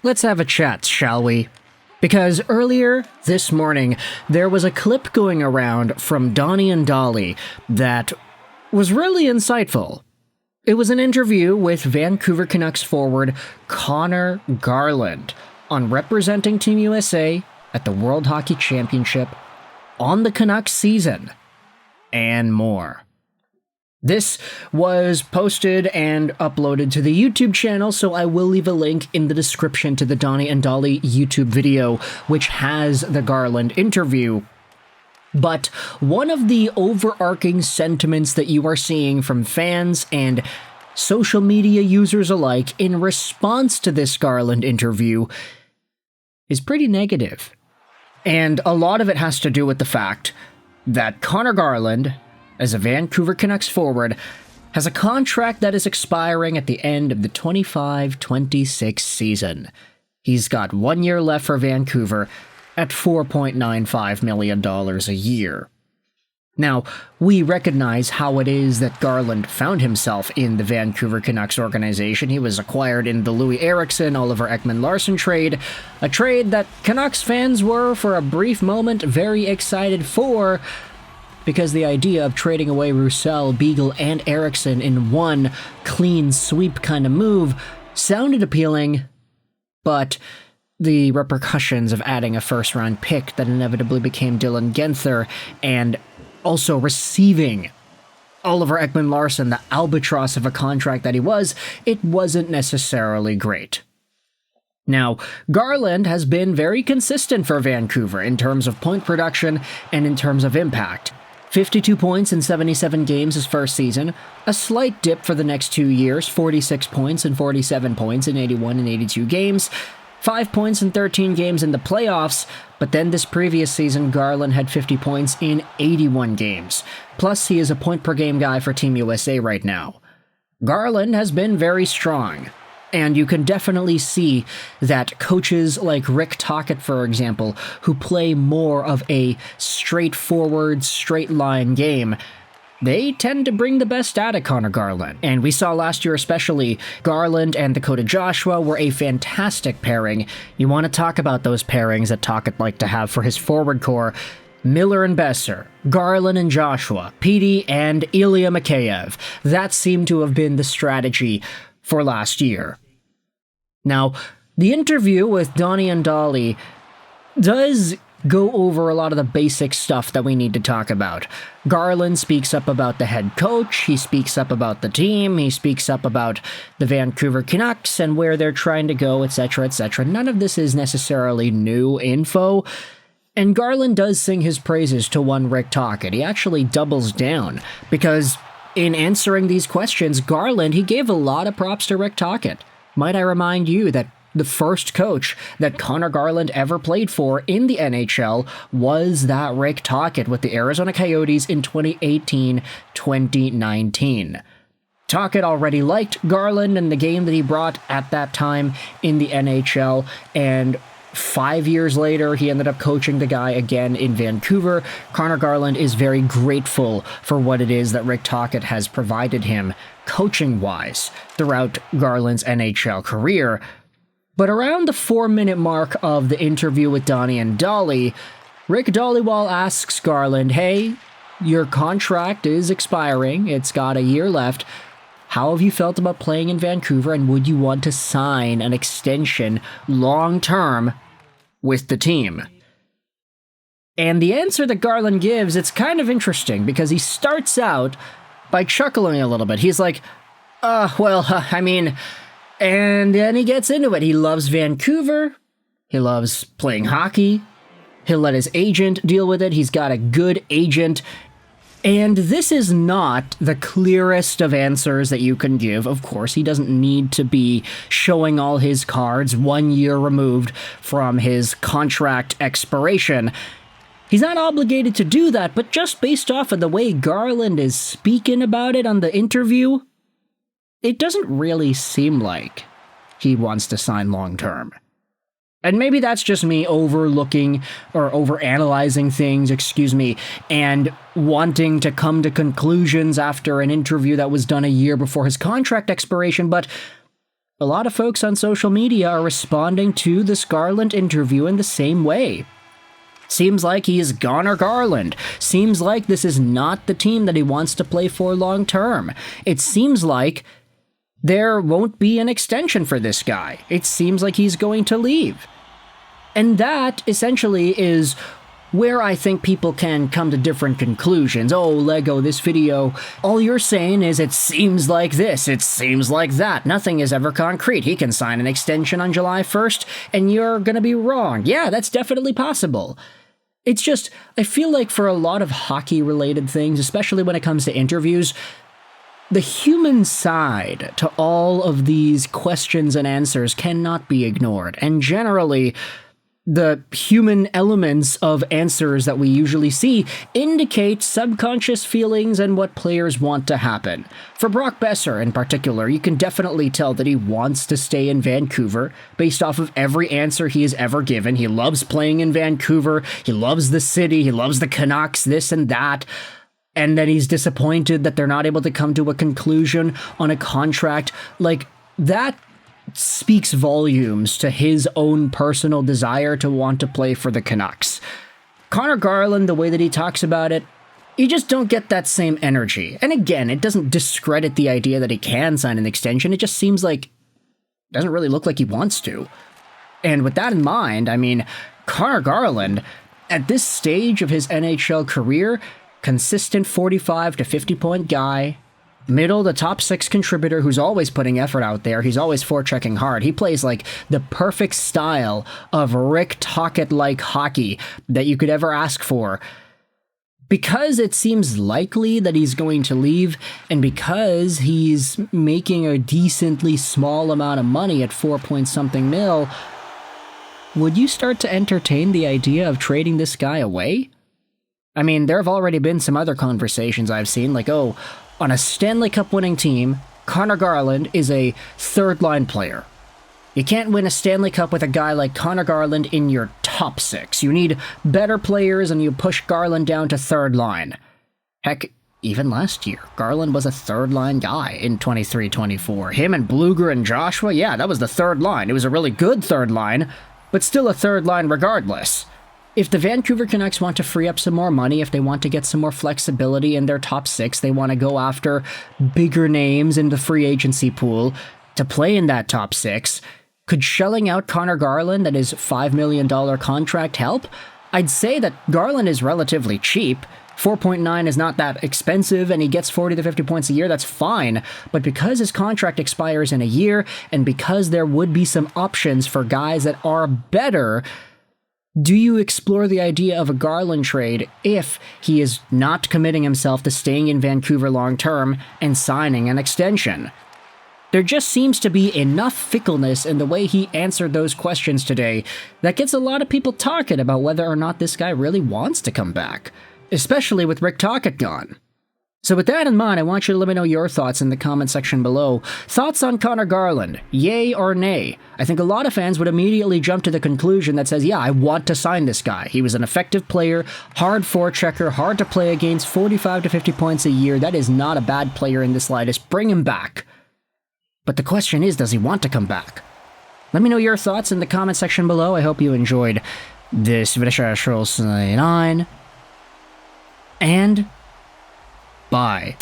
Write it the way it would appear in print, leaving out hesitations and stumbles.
Let's have a chat, shall we? Because earlier this morning, there was a clip going around from Donnie and Dolly that was really insightful. It was an interview with Vancouver Canucks forward Conor Garland on representing Team USA at the World Hockey Championship, on the Canucks season, and more. This was posted and uploaded to the YouTube channel, so I will leave a link in the description to the Donnie and Dolly YouTube video, which has the Garland interview. But one of the overarching sentiments that you are seeing from fans and social media users alike in response to this Garland interview is pretty negative. And a lot of it has to do with the fact that Conor Garland, as a Vancouver Canucks forward, has a contract that is expiring at the end of the 25-26 season. He's got 1 year left for Vancouver at $4.95 million a year. Now, we recognize how it is that Garland found himself in the Vancouver Canucks organization. He was acquired in the Louis Eriksson, Oliver Ekman-Larsson trade, a trade that Canucks fans were, for a brief moment, very excited for, because the idea of trading away Roussel, Beagle, and Eriksson in one clean sweep kind of move sounded appealing, but the repercussions of adding a first-round pick that inevitably became Dylan Guenther, and also receiving Oliver Ekman-Larsson, the albatross of a contract that he was, it wasn't necessarily great. Now, Garland has been very consistent for Vancouver in terms of point production and in terms of impact. 52 points in 77 games his first season, a slight dip for the next 2 years, 46 points and 47 points in 81 and 82 games, 5 points in 13 games in the playoffs, but then this previous season, Garland had 50 points in 81 games. Plus, he is a point-per-game guy for Team USA right now. Garland has been very strong, and you can definitely see that coaches like Rick Tocchet, for example, who play more of a straightforward, straight-line game, they tend to bring the best out of Conor Garland. And we saw last year especially, Garland and Dakota Joshua were a fantastic pairing. You want to talk about those pairings that Tocchet liked to have for his forward core: Miller and Besser, Garland and Joshua, Petey and Ilya Mikheyev. That seemed to have been the strategy for last year. Now, the interview with Donnie and Dolly does go over a lot of the basic stuff that we need to talk about. Garland speaks up about the head coach, he speaks up about the team, he speaks up about the Vancouver Canucks and where they're trying to go, etc., etc. None of this is necessarily new info, and Garland does sing his praises to one Rick Tocchet. He actually doubles down, because in answering these questions, Garland, he gave a lot of props to Rick Tocchet. Might I remind you that the first coach that Conor Garland ever played for in the NHL was that Rick Tocchet with the Arizona Coyotes in 2018-2019. Tocchet already liked Garland and the game that he brought at that time in the NHL, and 5 years later, he ended up coaching the guy again in Vancouver. Conor Garland is very grateful for what it is that Rick Tocchet has provided him coaching-wise throughout Garland's NHL career. But around the 4-minute mark of the interview with Donnie and Dolly, Rick Dhaliwal asks Garland, "Hey, your contract is expiring. It's got a year left. How have you felt about playing in Vancouver, and would you want to sign an extension long-term with the team?" And the answer that Garland gives, it's kind of interesting, because he starts out by chuckling a little bit. He's like, and then he gets into it. He loves Vancouver. He loves playing hockey. He'll let his agent deal with it. He's got a good agent. And this is not the clearest of answers that you can give. Of course, he doesn't need to be showing all his cards 1 year removed from his contract expiration. He's not obligated to do that, but just based off of the way Garland is speaking about it on the interview, it doesn't really seem like he wants to sign long-term. And maybe that's just me overlooking or overanalyzing things, and wanting to come to conclusions after an interview that was done a year before his contract expiration, but A lot of folks on social media are responding to this Garland interview in the same way. Seems like he is Conor Garland. Seems like this is not the team that he wants to play for long term. It seems like there won't be an extension for this guy. It seems like he's going to leave. And that essentially is where I think people can come to different conclusions. Oh, Lego, this video, all you're saying is it seems like this, it seems like that. Nothing is ever concrete. He can sign an extension on July 1st, and you're gonna be wrong. Yeah, that's definitely possible. It's just, I feel like for a lot of hockey-related things, especially when it comes to interviews, the human side to all of these questions and answers cannot be ignored. And generally, the human elements of answers that we usually see indicate subconscious feelings and what players want to happen. For Brock Boeser in particular, you can definitely tell that he wants to stay in Vancouver based off of every answer he has ever given. He loves playing in Vancouver, he loves the city, he loves the Canucks, this and that. And then he's disappointed that they're not able to come to a conclusion on a contract. Like, that speaks volumes to his own personal desire to want to play for the Canucks. Conor Garland, the way that he talks about it, you just don't get that same energy. And again, it doesn't discredit the idea that he can sign an extension. It just seems like it doesn't really look like he wants to. And with that in mind, I mean, Conor Garland, at this stage of his NHL career, consistent 45 to 50 point guy, middle to top 6 contributor who's always putting effort out there. He's always forechecking hard. He plays like the perfect style of Rick Tocchet-like hockey that you could ever ask for. Because it seems likely that he's going to leave, and because he's making a decently small amount of money at 4-point-something mil, would you start to entertain the idea of trading this guy away? I mean, there have already been some other conversations I've seen, like, oh, on a Stanley Cup winning team, Conor Garland is a third-line player. You can't win a Stanley Cup with a guy like Conor Garland in your top 6. You need better players, and you push Garland down to third line. Heck, even last year, Garland was a third-line guy in 23-24. Him and Bluger and Joshua, yeah, that was the third line. It was a really good third line, but still a third line regardless. If the Vancouver Canucks want to free up some more money, if they want to get some more flexibility in their top 6, they want to go after bigger names in the free agency pool to play in that top 6, could shelling out Conor Garland and his $5 million contract help? I'd say that Garland is relatively cheap. 4.9 is not that expensive, and he gets 40 to 50 points a year, that's fine. But because his contract expires in a year, and because there would be some options for guys that are better, do you explore the idea of a Garland trade if he is not committing himself to staying in Vancouver long-term and signing an extension? There just seems to be enough fickleness in the way he answered those questions today that gets a lot of people talking about whether or not this guy really wants to come back, especially with Rick Tocchet gone. So with that in mind, I want you to let me know your thoughts in the comment section below. Thoughts on Conor Garland, yay or nay? I think a lot of fans would immediately jump to the conclusion that says, yeah, I want to sign this guy. He was an effective player, hard forechecker, hard to play against, 45 to 50 points a year. That is not a bad player in the slightest. Bring him back. But the question is, does he want to come back? Let me know your thoughts in the comment section below. I hope you enjoyed this video. And bye.